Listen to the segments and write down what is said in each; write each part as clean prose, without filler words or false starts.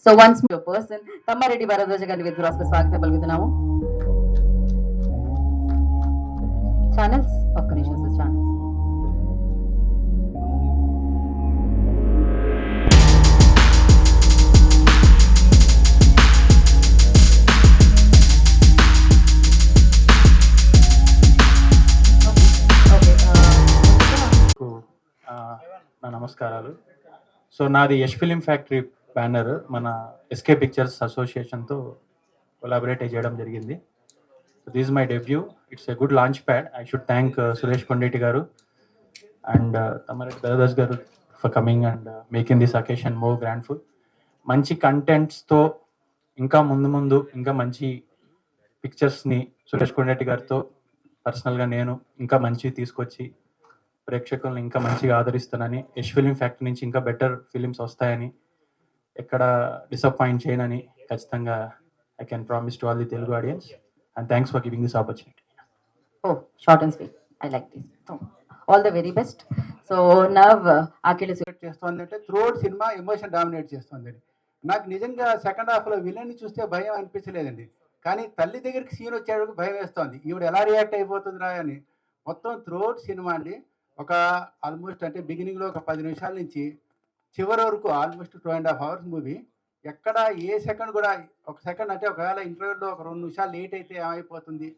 So once person Tammareddy Varadaraja గారిని విద్యురాస్కు స్వాగతం పలుకుతున్నాము. Channels ఒక్క నిమిషం సార్. ఛానల్స్ నా నమస్కారాలు. సో నాది యష్ ఫిలిం ఫ్యాక్టరీ బ్యానర్ మన ఎస్కే పిక్చర్స్ అసోసియేషన్తో కొలాబరేట్ చేయడం జరిగింది. So this my debut. It's a good launch pad. I should thank Suresh Kondeti garu and Tammareddy brothers garu for coming and making this occasion more grandful. మంచి కంటెంట్స్తో ఇంకా ముందు ఇంకా మంచి పిక్చర్స్ని సురేష్ కొండేటి గారితో పర్సనల్గా నేను ఇంకా మంచి తీసుకొచ్చి ప్రేక్షకులను ఇంకా మంచిగా ఆదరిస్తానని, యష్ ఫిలిం ఫ్యాక్టరీ నుంచి ఇంకా బెటర్ ఫిలిమ్స్ వస్తాయని, ఎక్కడ డిసప్పాయింట్ చేయనని ఖచ్చితంగా I can promise to all the Telugu audience. And thanks for giving this opportunity. Oh short and sweet. I like this. All the very best. So now Akhilesh చేస్తుంది అంటే throughout cinema emotion dominate చేస్తుంది. నాకు నిజంగా second హాఫ్లో విలన్ని చూస్తే భయం అనిపించలేదండి, కానీ తల్లి దగ్గరికి సీన్ వచ్చేటప్పుడు భయం వేస్తుంది. ఈవిడ ఎలా రియాక్ట్ అయిపోతుందిరా అని. మొత్తం త్రూఅవుట్ సినిమా అండి ఒక ఆల్మోస్ట్ అంటే బిగినింగ్లో ఒక 10 నిమిషాల నుంచి చివరి వరకు ఆల్మోస్ట్ 2.5 hours మూవీ. ఎక్కడ ఏ సెకండ్ కూడా ఒక సెకండ్ అంటే ఒకవేళ ఇంటర్వ్యూలో ఒక 2 నిమిషాలు లేట్ అయితే ఏమైపోతుంది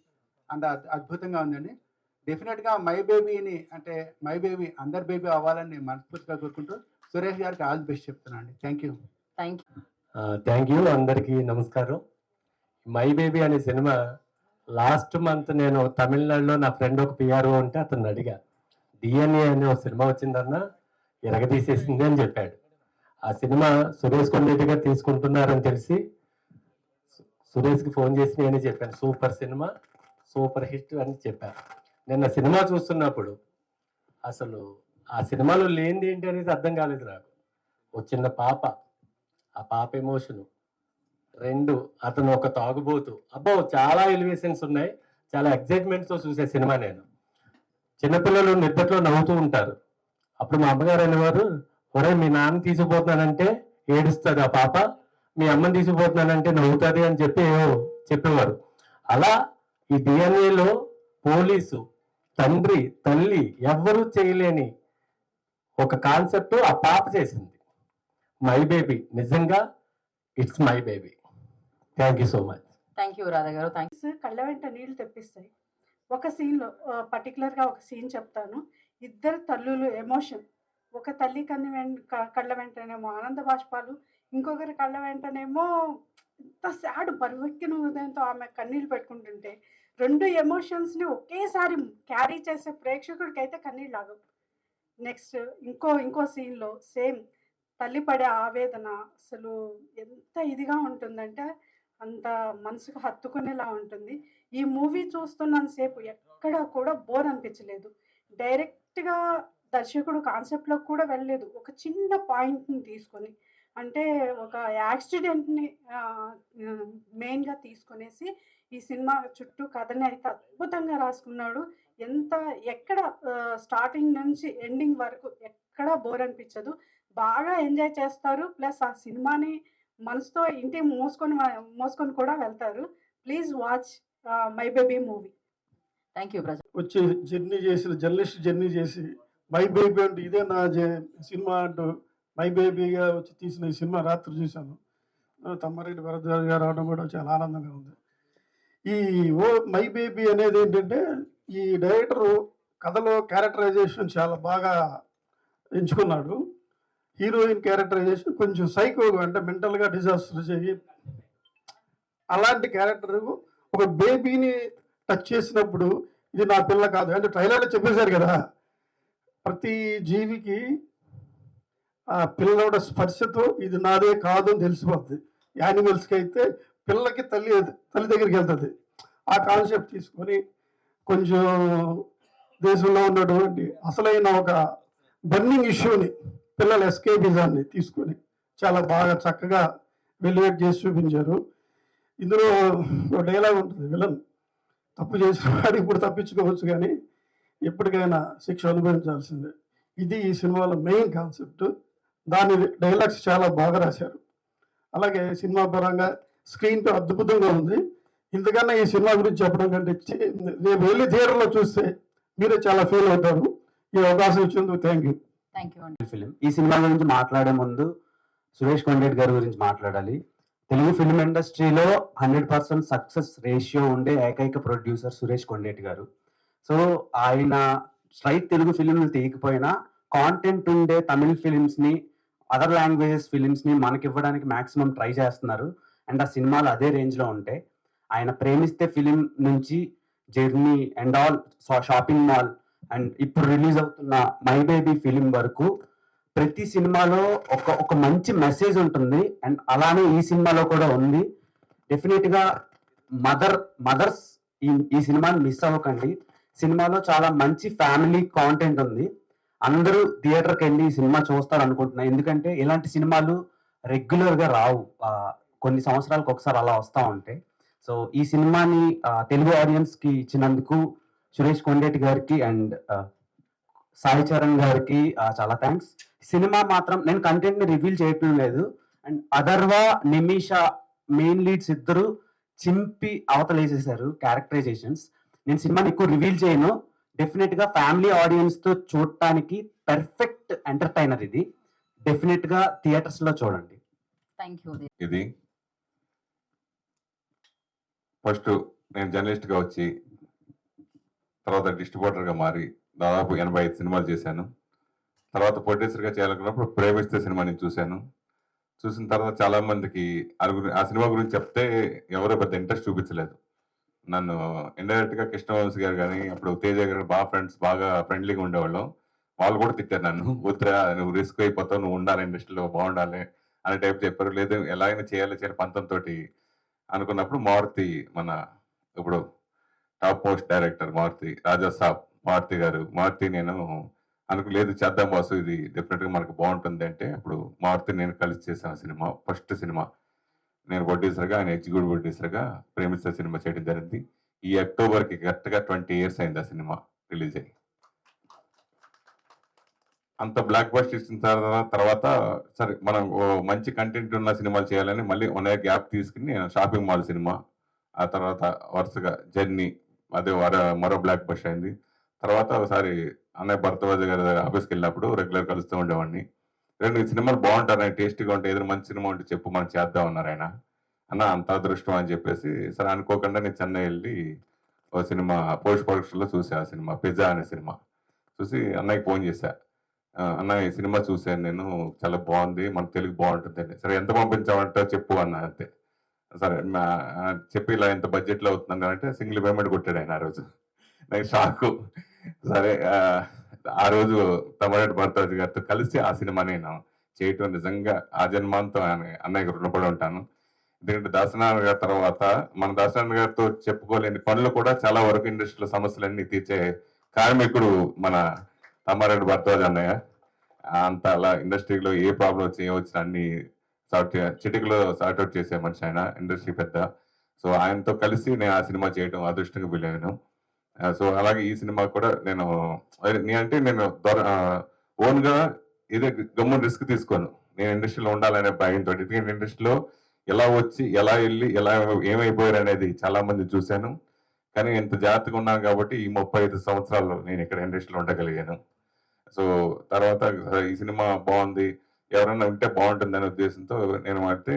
అంత అద్భుతంగా ఉందండి. డెఫినెట్గా మై బేబీని అంటే మై బేబీ అందరి బేబీ అవ్వాలని నేను మనస్ఫూర్తిగా కోరుకుంటూ సురేష్ గారికి ఆల్ ది బెస్ట్ చెప్తున్నాను అండి. Thank you. Thank you. అందరికీ నమస్కారం. మై బేబీ అనే సినిమా లాస్ట్ మంత్ నేను తమిళనాడులో నా ఫ్రెండ్ ఒక పిఆర్ఓ ఉంటే అతను అడిగా, డిఎన్ఏ అనే ఒక సినిమా వచ్చిందన్న ఎరగదీసేసింది అని చెప్పాడు. ఆ సినిమా సురేష్ కొండేటి గారు తీసుకుంటున్నారని తెలిసి సురేష్కి ఫోన్ చేసి నేనే చెప్పాను, సూపర్ సినిమా, సూపర్ హిట్ అని చెప్పాను. నిన్న సినిమా చూస్తున్నప్పుడు అసలు ఆ సినిమాలో లేనిది ఏంటి అనేది అర్థం కాలేదు నాకు. ఒక చిన్న పాప, ఆ పాప ఎమోషను, 2 అతను ఒక తాగుబోతు, అబ్బో చాలా ఎలివేషన్స్ ఉన్నాయి. చాలా ఎక్సైట్మెంట్తో చూసే సినిమా నేను. చిన్నపిల్లలు నిద్రలో నవ్వుతూ ఉంటారు. అప్పుడు మా అమ్మగారు అనేవారు, ఒరే మీ నాన్న తీసుకుపోతున్నానంటే ఏడుస్తుంది ఆ పాప, మీ అమ్మని తీసుకుపోతున్నానంటే నవ్వుతుంది అని చెప్పేవారు. అలా ఈ డిఎన్ఏలో పోలీసు, తండ్రి, తల్లి ఎవ్వరూ చేయలేని ఒక కాన్సెప్ట్ ఆ పాప చేసింది. మై బేబీ నిజంగా it's my baby. Thank you so much. Thank you Radha గారు. కళ్ళ వెంట నీళ్లు తెప్పిస్తాయి. ఒక సీన్లో పర్టికులర్గా ఒక సీన్ చెప్తాను. ఇద్దరు తల్లులు ఎమోషన్, ఒక తల్లి కళ్ళ వెంటనేమో ఆనంద బాష్పాలు, ఇంకొకరి కళ్ళ వెంటనేమో ఇంత సాడ్ బరువెక్కిన హృదయంతో ఆమె కన్నీళ్ళు పెట్టుకుంటుంటే 2 ఎమోషన్స్ని ఒకేసారి క్యారీ చేసే ప్రేక్షకుడికి అయితే కన్నీళ్ళు ఆగవు. నెక్స్ట్ ఇంకో సీన్లో సేమ్ తల్లి పడే ఆవేదన అసలు ఎంత ఇదిగా ఉంటుందంటే అంత మనసుకు హత్తుకునేలా ఉంటుంది. ఈ మూవీ చూస్తున్నంతసేపు ఎక్కడ కూడా బోర్ అనిపించలేదు. డైరెక్ట్గా దర్శకుడు కాన్సెప్ట్లో కూడా వెళ్ళలేదు. ఒక చిన్న పాయింట్ని తీసుకొని, అంటే ఒక యాక్సిడెంట్ని మెయిన్గా తీసుకొనేసి ఈ సినిమా చుట్టూ కథని అయితే అద్భుతంగా రాసుకున్నాడు. ఎక్కడ స్టార్టింగ్ నుంచి ఎండింగ్ వరకు ఎక్కడా బోర్ అనిపించదు. బాగా ఎంజాయ్ చేస్తారు. ప్లస్ ఆ సినిమాని మనసుతో ఇంటికి మోసుకొని కూడా వెళ్తారు. Please watch my baby movie. Thank you ప్రజా. వచ్చి జర్నలిస్ట్ జర్నీ చేసి మై బేబీ అంటే ఇదే నా సినిమా అంటూ మై బేబీగా వచ్చి తీసిన ఈ సినిమా రాత్రి చూశాను. తమ్మారెడ్డి వరదరాజు గారు రావడం కూడా చాలా ఆనందంగా ఉంది. ఈ మై బేబీ అనేది ఏంటంటే ఈ డైరెక్టరు కథలో క్యారెక్టరైజేషన్ చాలా బాగా ఎంచుకున్నాడు. హీరోయిన్ క్యారెక్టరైజేషన్ కొంచెం సైకోగా, అంటే మెంటల్గా డిజాస్టర్ చేయి అలాంటి క్యారెక్టర్ ఒక బేబీని టచ్ చేసినప్పుడు ఇది నా పిల్ల కాదు అంటే ట్రైలర్లో చెప్పేశారు కదా, ప్రతి జీవికి ఆ పిల్లల స్పర్శతో ఇది నాదే కాదు అని తెలిసిపోద్ది. యానిమల్స్కి అయితే పిల్లకి తల్లి దగ్గరికి వెళ్తుంది. ఆ కాన్సెప్ట్ తీసుకొని కొంచెం దేశంలో ఉన్నటువంటి అసలైన ఒక బర్నింగ్ ఇష్యూని, పిల్లల ఎస్కేపిజాన్ని తీసుకొని చాలా బాగా చక్కగా వెలివేట్ చేసి చూపించారు. ఇందులో ఒక డైలాగ్ ఉంటుంది, విలన్ తప్పు చేసిన వాడు ఇప్పుడు తప్పించుకోవచ్చు కానీ ఎప్పటికైనా శిక్ష అనుభవించాల్సిందే. ఇది ఈ సినిమాలో మెయిన్ కాన్సెప్ట్. దాని డైలాగ్స్ చాలా బాగా రాశారు. అలాగే సినిమా పరంగా స్క్రీన్ పే అద్భుతంగా ఉంది. ఇంతకన్నా ఈ సినిమా గురించి చెప్పడం కంటే రేపు వెళ్ళి థియేటర్లో చూస్తే మీరే చాలా ఫీల్ అవుతారు. ఈ అవకాశం ఇచ్చినందుకు థ్యాంక్ యూ. థ్యాంక్ యూ అండి. ఫిలిం. ఈ సినిమా గురించి మాట్లాడే ముందు సురేష్ కొండేటి గారి గురించి మాట్లాడాలి. తెలుగు ఫిల్మ్ ఇండస్ట్రీలో 100% సక్సెస్ రేషియో ఉండే ఏకైక ప్రొడ్యూసర్ సురేష్ కొండేటి గారు. సో ఆయన స్ట్రైట్ తెలుగు ఫిలింలు తీయకపోయినా కాంటెంట్ ఉండే తమిళ్ ఫిలిమ్స్ ని, అదర్ లాంగ్వేజెస్ ఫిలిమ్స్ ని మనకి ఇవ్వడానికి మాక్సిమం ట్రై చేస్తున్నారు. అండ్ ఆ సినిమాలు అదే రేంజ్ లో ఉంటాయి. ఆయన ప్రేమిస్తే ఫిలిం నుంచి journey and all, shopping mall and ఇప్పుడు రిలీజ్ అవుతున్న మై బేబీ ఫిలిం వరకు ప్రతి సినిమాలో ఒక మంచి మెసేజ్ ఉంటుంది. అండ్ అలానే ఈ సినిమాలో కూడా ఉంది. డెఫినెట్ గా మదర్స్ ఈ సినిమాని మిస్ అవ్వకండి. సినిమాలో చాలా మంచి ఫ్యామిలీ కాంటెంట్ ఉంది. అందరూ థియేటర్కి వెళ్ళి ఈ సినిమా చూస్తారు అనుకుంటున్నా. ఎందుకంటే ఇలాంటి సినిమాలు రెగ్యులర్ గా రావు, కొన్ని సంవత్సరాలకు ఒకసారి అలా వస్తూ ఉంటాయి. సో ఈ సినిమాని తెలుగు ఆడియన్స్ కి ఇచ్చినందుకు సురేష్ కొండేటి గారికి అండ్ సాయి చరణ్ గారికి చాలా థ్యాంక్స్. సినిమా మాత్రం నేను కంటెంట్ ని రివీల్ చేయటం లేదు. And Atharva, Nimisha main leads ఇద్దరు చింపి అవతలేసేసారు క్యారెక్టరైజేషన్స్. నేను సినిమాని ఎక్కువ రివీల్ చేయను. డెఫినెట్ గా ఫ్యామిలీ ఆడియన్స్ తో చూడటానికి పెర్ఫెక్ట్ ఎంటర్టైనర్ ఇది. డెఫినెట్ గా థియేటర్స్ లో చూడండి. Thank you. ఇది ఫస్ట్ నేను జర్నలిస్ట్గా వచ్చి తర్వాత డిస్ట్రిబ్యూటర్గా మారి దాదాపు 85 సినిమాలు చేశాను. తర్వాత ప్రొడ్యూసర్గా చేయాలనుకున్నప్పుడు ప్రేమిస్తే సినిమా నేను చూశాను. చూసిన తర్వాత చాలామందికి ఆ సినిమా గురించి చెప్తే ఎవరో పెద్ద ఇంట్రెస్ట్ చూపించలేదు. నన్ను ఇండైరెక్ట్గా కృష్ణవంశీ గారు కానీ అప్పుడు తేజ గారు బాగా ఫ్రెండ్లీగా ఉండేవాళ్ళం. వాళ్ళు కూడా తిట్టారు నన్ను, వద్దురా నువ్వు రిస్క్ అయిపోతావు, నువ్వు ఉండాలి ఇండస్ట్రీలో, బాగుండాలి అనే టైప్ చెప్పారు. లేదు ఎలాగైనా చేయాలి పంతంతో అనుకున్నప్పుడు మారుతి, మన ఇప్పుడు టాప్ మోస్ట్ డైరెక్టర్ మారుతి, రాజా సాబ్ మారుతి గారు, నేను లేదు చేద్దాం బాసు, ఇది డెఫినెట్గా మనకు బాగుంటుంది అంటే అప్పుడు మారుతి నేను కలిసి చేశాను సినిమా. ఫస్ట్ సినిమా నేను ప్రొడ్యూసర్గా, ఆయన ఎగ్జిక్యూటివ్ ప్రొడ్యూసర్గా ప్రేమిస్తే సినిమా చేయడం జరిగింది. ఈ అక్టోబర్కి కరెక్ట్గా 20 years అయింది ఆ సినిమా రిలీజ్ అయ్యి. అంత బ్లాక్ బస్టర్ ఇచ్చిన తర్వాత సరే మనం మంచి కంటెంట్ ఉన్న సినిమాలు చేయాలని మళ్ళీ 1 year గ్యాప్ తీసుకుని నేను షాపింగ్ మాల్ సినిమా, ఆ తర్వాత వరుసగా జర్నీ, అదే మరో బ్లాక్ బస్టర్ అయింది. తర్వాత ఒకసారి అన్నయ్య భరద్వాజ్ గారి ఆఫీస్కి వెళ్ళినప్పుడు రెగ్యులర్ కలుస్తూ ఉండేవాడిని. 2 సినిమాలు బాగుంటారు, ఆయన టేస్టీగా ఉంటాయి, ఏదైనా మంచి సినిమా ఉంటే చెప్పు మనం చేద్దాం అన్నారు ఆయన. అన్న అంత అదృష్టం అని చెప్పేసి సరే అనుకోకుండా నేను చెన్నై వెళ్ళి ఓ సినిమా పోస్ట్ ప్రొడక్షన్లో చూసా. ఆ సినిమా పిజ్జా అనే సినిమా చూసి అన్నయ్యకి ఫోన్ చేశా. అన్న ఈ సినిమా చూశాను నేను, చాలా బాగుంది, మన తెలుగు బాగుంటుంది అని. సరే ఎంత పంపించామంటే చెప్పు అన్న. అంతే సరే చెప్పి ఇలా ఎంత బడ్జెట్లో అవుతుంది అంటే సింగిల్ పేమెంట్ కొట్టాడు ఆయన ఆ రోజు. నాకు షాకు. సరే ఆ రోజు తమిళనాడు భరద్వాజ్ గారితో కలిసి ఆ సినిమా నేను చేయటం నిజంగా ఆ జన్మాంతో అన్నయ్యకి రుణపడి ఉంటాను. ఎందుకంటే దాసనారాయణ గారి తర్వాత మన దాసనారాయణ గారితో చెప్పుకోలేని పనులు కూడా చాలా వరకు ఇండస్ట్రీలో సమస్యలన్నీ తీర్చే కార్మికుడు మన తమ్మారెడ్డి భరద్వాజ్ అన్నయ్య. అంత అలా ఇండస్ట్రీలో ఏ ప్రాబ్లం వచ్చినా అన్ని చిటికలో సార్ట్అవుట్ చేసే మనిషి ఆయన, ఇండస్ట్రీ పెద్ద. సో ఆయనతో కలిసి నేను ఆ సినిమా చేయడం అదృష్టంగా వెళ్ళాను. సో అలాగే ఈ సినిమా కూడా నేను ఓన్గా ఇదే గమ్మున రిస్క్ తీసుకోను. నేను ఇండస్ట్రీలో ఉండాలనే భయంతో, ఎందుకంటే ఇండస్ట్రీలో ఎలా వచ్చి ఎలా వెళ్ళి ఎలా ఏమైపోయారు అనేది చాలా మంది చూశాను. కానీ ఎంత జాగ్రత్తగా ఉన్నాను కాబట్టి ఈ 35 సంవత్సరాలు నేను ఇక్కడ ఇండస్ట్రీలో ఉండగలిగాను. సో తర్వాత ఈ సినిమా బాగుంది, ఎవరైనా ఉంటే బాగుంటుంది అనే ఉద్దేశంతో నేను అంటే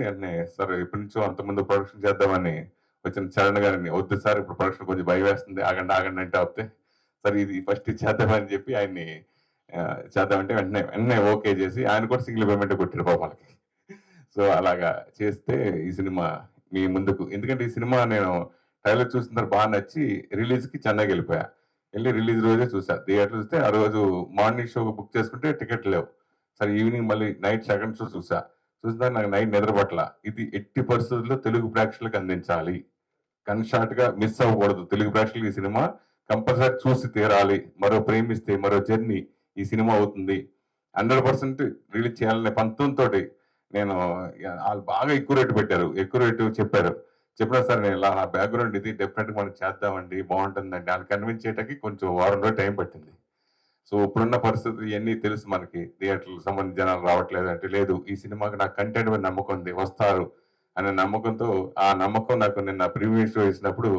సరే ఇప్పటి నుంచో అంతకుముందు ప్రొడక్షన్ చేద్దామని వచ్చిన చరణ్ గారిని, వద్దు సార్ ఇప్పుడు ప్రొడక్షన్ కొంచెం భయం వేస్తుంది, ఆగండి అంటే ఆపితే సరే ఇది ఫస్ట్ చేద్దామని చెప్పి ఆయన్ని చేద్దామంటే వెంటనే ఓకే చేసి ఆయన కూడా సింగిల్ పేమెంట్ కొట్టారు పాపాలకి. సో అలాగా చేస్తే ఈ సినిమా మీ ముందుకు, ఎందుకంటే ఈ సినిమా నేను ట్రైలర్ చూసిన తర్వాత బాగా నచ్చి రిలీజ్కి చెన్నైకి వెళ్ళిపోయా. వెళ్ళి రిలీజ్ రోజే చూసా. థియేటర్ చూస్తే ఆ రోజు మార్నింగ్ షో బుక్ చేసుకుంటే టికెట్ లేవు. సరే ఈవినింగ్ మళ్ళీ నైట్ సెకండ్ షో చూసా. చూసిన నాకు నైట్ నిద్రపట్ల. ఇది ఎట్టి పరిస్థితుల్లో తెలుగు ప్రేక్షకులకు అందించాలి, కన్షార్ట్గా మిస్ అవ్వకూడదు. తెలుగు ప్రేక్షకులు ఈ సినిమా కంపల్సరీ చూసి తీరాలి. మరో ప్రేమిస్తే మరో జర్నీ ఈ సినిమా అవుతుంది. 100% రిలీజ్ చేయాలనే పంతంతో నేను వాళ్ళు బాగా ఎక్కువ రేటు పెట్టారు, ఎక్కువ రేటు చెప్పినా సరే నేను ఇలా నా బ్యాక్గ్రౌండ్ ఇది డెఫినెట్గా మనం చేద్దామండి బాగుంటుందండి అని కన్విన్స్ చేయడానికి కొంచెం వారం రోజులు టైం పట్టింది. సో ఇప్పుడున్న పరిస్థితులు ఇవన్నీ తెలుసు మనకి, థియేటర్లకు సంబంధించి జనాలు రావట్లేదు అంటే, లేదు ఈ సినిమాకి నాకు కంటెంట్ మీద నమ్మకం ఉంది, వస్తారు అనే నమ్మకంతో, ఆ నమ్మకం నాకు నిన్న ప్రీమియర్ షో వేసినప్పుడు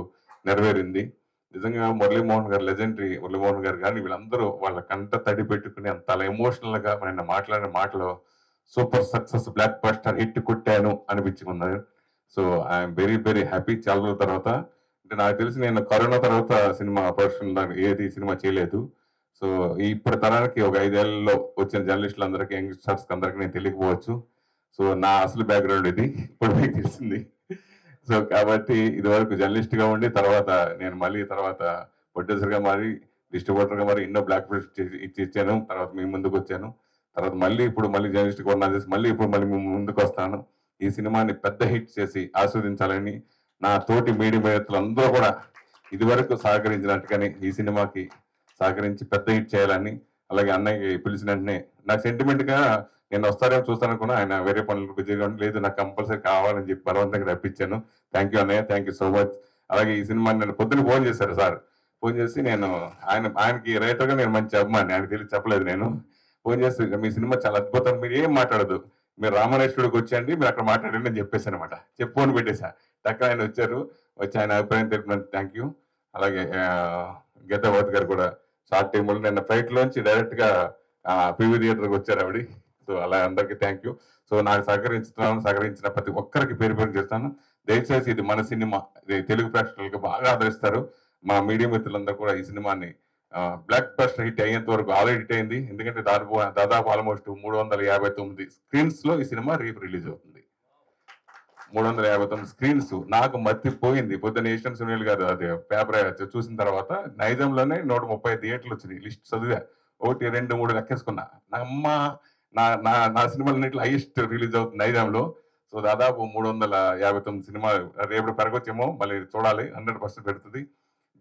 నెరవేరింది. నిజంగా మురళీమోహన్ గారు, లెజెండరీ మురళీమోహన్ గారు కానీ వీళ్ళందరూ వాళ్ళ కంట తడి పెట్టుకుని అంత ఎమోషనల్గా ఆయన మాట్లాడిన మాటలో super success, blockbuster hit కొట్టాను అనిపించుకున్నారు. So I'm very very happy. చాలా రోజుల తర్వాత, అంటే నాకు తెలిసి నేను కరోనా తర్వాత సినిమా ప్రొడక్షన్ ఏది సినిమా చేయలేదు. సో ఇప్పుడు తరానికి ఒక 5 ఏళ్లలో వచ్చిన జర్నలిస్టులందరికీ, యంగ్స్టర్స్కి అందరికీ నేను తెలియకపోవచ్చు. సో నా అసలు బ్యాక్గ్రౌండ్ ఇది ఇప్పుడు మీకు తెలిసింది. సో కాబట్టి ఇదివరకు జర్నలిస్ట్గా ఉండి తర్వాత నేను మళ్ళీ తర్వాత ప్రొడ్యూసర్గా మారి, డిస్ట్రిబ్యూటర్గా మారి ఎన్నో బ్లాక్ బస్టర్ ఇచ్చాను. తర్వాత మీ ముందుకు వచ్చాను. తర్వాత మళ్ళీ ఇప్పుడు మళ్ళీ జర్నలిస్ట్గా ఉన్నా చేసి మళ్ళీ ఇప్పుడు మళ్ళీ మీ ముందుకు వస్తాను. ఈ సినిమాని పెద్ద హిట్ చేసి ఆస్వాదించాలని నా తోటి మీడియా మిత్రులు అందరూ కూడా ఇదివరకు సహకరించినట్టుగానే ఈ సినిమాకి సహకరించి పెద్ద హిట్ చేయాలని, అలాగే అన్నయ్యకి పిలిచిన వెంటనే నాకు సెంటిమెంట్గా నేను వస్తారేమో చూస్తాననుకున్నా, ఆయన వేరే పనులు బిజీగా ఉండి, లేదు నాకు కంపల్సరీ కావాలని చెప్పి బలవంతంగా రప్పించాను. థ్యాంక్ యూ అన్నయ్య, థ్యాంక్ యూ సో మచ్. అలాగే ఈ సినిమాని నేను పొద్దున ఫోన్ చేశారు సార్. ఫోన్ చేసి నేను ఆయనకి రైటర్గా నేను మంచి అభిమాని, ఆయనకి తెలిసి చెప్పలేదు. నేను ఫోన్ చేసి మీ సినిమా చాలా అద్భుతం, మీరు ఏం మాట్లాడదు, మీరు రామనేశ్వరుడికి వచ్చేయండి, మీరు అక్కడ మాట్లాడండి అని చెప్పేసి అనమాట. చెప్పి ఫోన్ పెట్టేశా. టక్కన ఆయన వచ్చారు, వచ్చి ఆయన అభిప్రాయం తెలిపినందుకు థ్యాంక్ యూ. అలాగే గీతావతి గారు కూడా షార్ట్ టైంలో నిన్న ఫ్లైట్లోంచి డైరెక్ట్గా పివి థియేటర్కి వచ్చారు ఆవిడ. సో అలా అందరికీ థ్యాంక్ యూ. సో నాకు సహకరించిన ప్రతి ఒక్కరికి పేరు పేరు చేస్తాను. దయచేసి ఇది మన సినిమా, ఇది తెలుగు ప్రేక్షకులకు బాగా ఆదరిస్తారు. మా మీడియా మిత్రులందరూ కూడా ఈ సినిమాని బ్లాక్ బస్టర్ హిట్ అయ్యేంత వరకు ఆల్రెడీ హిట్ అయింది. ఎందుకంటే దాదాపు ఆల్మోస్ట్ 359 స్క్రీన్స్లో ఈ సినిమా రిలీజ్ అవుతుంది. 359 స్క్రీన్స్. నాకు మర్తిపోయింది. పొద్దున్న ఏషియన్ సునీల్ గారు అది పేపర్ చూసిన తర్వాత నైజంలోనే 130 థియేటర్లు వచ్చినాయి. లిస్ట్ చదివా, 1, 2, 3 లెక్కేసుకున్నా. నా సినిమాలన్నింటిలో హైయెస్ట్ రిలీజ్ అవుతుంది నైజంలో. సో దాదాపు 359 సినిమా. రేపు పెరగొచ్చేమో, మళ్ళీ చూడాలి, 100% పెడుతుంది.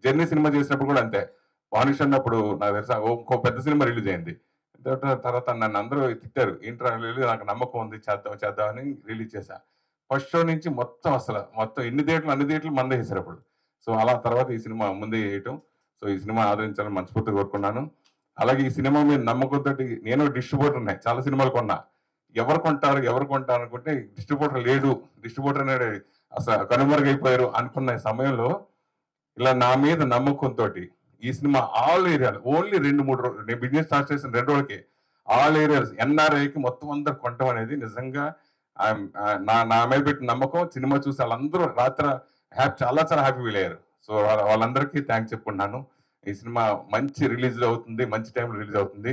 జర్నీ సినిమా చేసినప్పుడు కూడా అంతే. వానిష్ అన్నప్పుడు నాకు తెలుసా ఇంకో పెద్ద సినిమా రిలీజ్ అయింది. తర్వాత నన్ను అందరూ తిట్టారు, ఏంట్రా రిలీజ్, నాకు నమ్మకం ఉంది చేద్దామని రిలీజ్ చేశా. ఫస్ట్ షో నుంచి మొత్తం అన్ని థియేటర్లు మందే చేశారు అప్పుడు. సో అలా తర్వాత ఈ సినిమా ముందే చేయటం. సో ఈ సినిమా ఆదరించాలని మనస్ఫూర్తిగా కోరుకున్నాను. అలాగే ఈ సినిమా మీద నమ్మకంతో నేను డిస్ట్రిబ్యూటర్ ఉన్నాయి, చాలా సినిమాలు కొన్నా. ఎవరు కొంటారు అనుకుంటే డిస్ట్రిబ్యూటర్ లేడు, డిస్ట్రిబ్యూటర్ అనేది అసలు కనుమరుగైపోయారు అనుకున్న సమయంలో ఇలా నా మీద నమ్మకంతో ఈ సినిమా ఆల్ ఏరియాలు ఓన్లీ 2-3 రోజులు, నేను బిజినెస్ స్టార్ట్ చేసిన 2 రోజులకి ఆల్ ఏరియాస్ NRIకి మొత్తం అందరు కొనటం అనేది నిజంగా నా మీద పెట్టిన నమ్మకం. సినిమా చూసి వాళ్ళందరూ రాత్రి చాలా హ్యాపీ ఫీల్ అయ్యారు. సో వాళ్ళందరికీ థ్యాంక్స్ చెప్పుకున్నాను. ఈ సినిమా మంచి రిలీజ్ అవుతుంది, మంచి టైంలో రిలీజ్ అవుతుంది.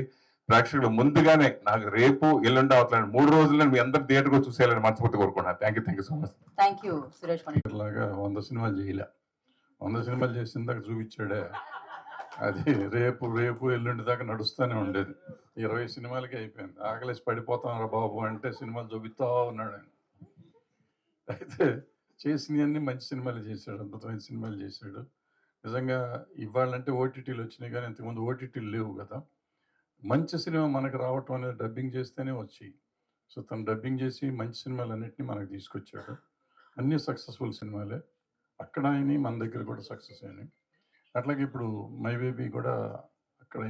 ప్రేక్షకులు ముందుగానే నాకు రేపు ఎల్లుండి అవట్లేదు 3 రోజుల్లో మీ అందరు థియేటర్గా చూసేయాలని మనస్ఫూర్తి కోరుకున్నాను. Thank you so much. Thank you Suresh Kondeti. లాగా 100 సినిమాలు చేయలే, 100 సినిమాలు చేసిన దాకా చూపించాడే. అది రేపు ఎల్లుండి దాకా నడుస్తూనే ఉండేది. 20 సినిమాలకి అయిపోయింది. ఆకలేసి పడిపోతాం రా బాబు అంటే సినిమాలు చూపిస్తా ఉన్నాడు ఆయన. అయితే చేసినవన్నీ మంచి సినిమాలు చేశాడు, అద్భుతమైన సినిమాలు చేశాడు. నిజంగా ఇవాళంటే ఓటీటీలు వచ్చినాయి, కానీ ఇంతకుముందు ఓటీటీలు లేవు కదా. మంచి సినిమా మనకు రావటం అనేది డబ్బింగ్ చేస్తేనే వచ్చాయి. సో తను డబ్బింగ్ చేసి మంచి సినిమాలన్నింటినీ మనకు తీసుకొచ్చాడు. అన్నీ సక్సెస్ఫుల్ సినిమాలే. అక్కడ అయినాయి, మన దగ్గర కూడా సక్సెస్ అయినాయి. అట్లాగే ఇప్పుడు మై బేబీ కూడా అక్కడ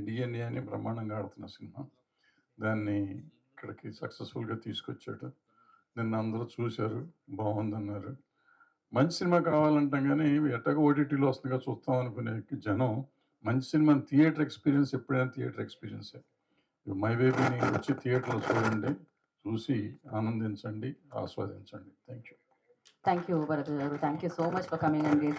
DNA అని బ్రహ్మాండంగా ఆడుతున్న సినిమా, దాన్ని ఇక్కడికి సక్సెస్ఫుల్గా తీసుకొచ్చాడు. నిన్న అందరూ చూశారు, బాగుందన్నారు. మంచి సినిమా కావాలంటాం, కానీ ఎట్టగా ఓటీటీలో వస్తుందిగా చూస్తాం అనుకునే జనం మంచి సినిమా థియేటర్ ఎక్స్పీరియన్స్ ఎప్పుడైనా థియేటర్ ఎక్స్పీరియన్సే. మై బేబీని వచ్చి థియేటర్లో చూడండి, చూసి ఆనందించండి, ఆస్వాదించండి. Thank you. Thank you Bharat garu. Thank you so much for coming and racing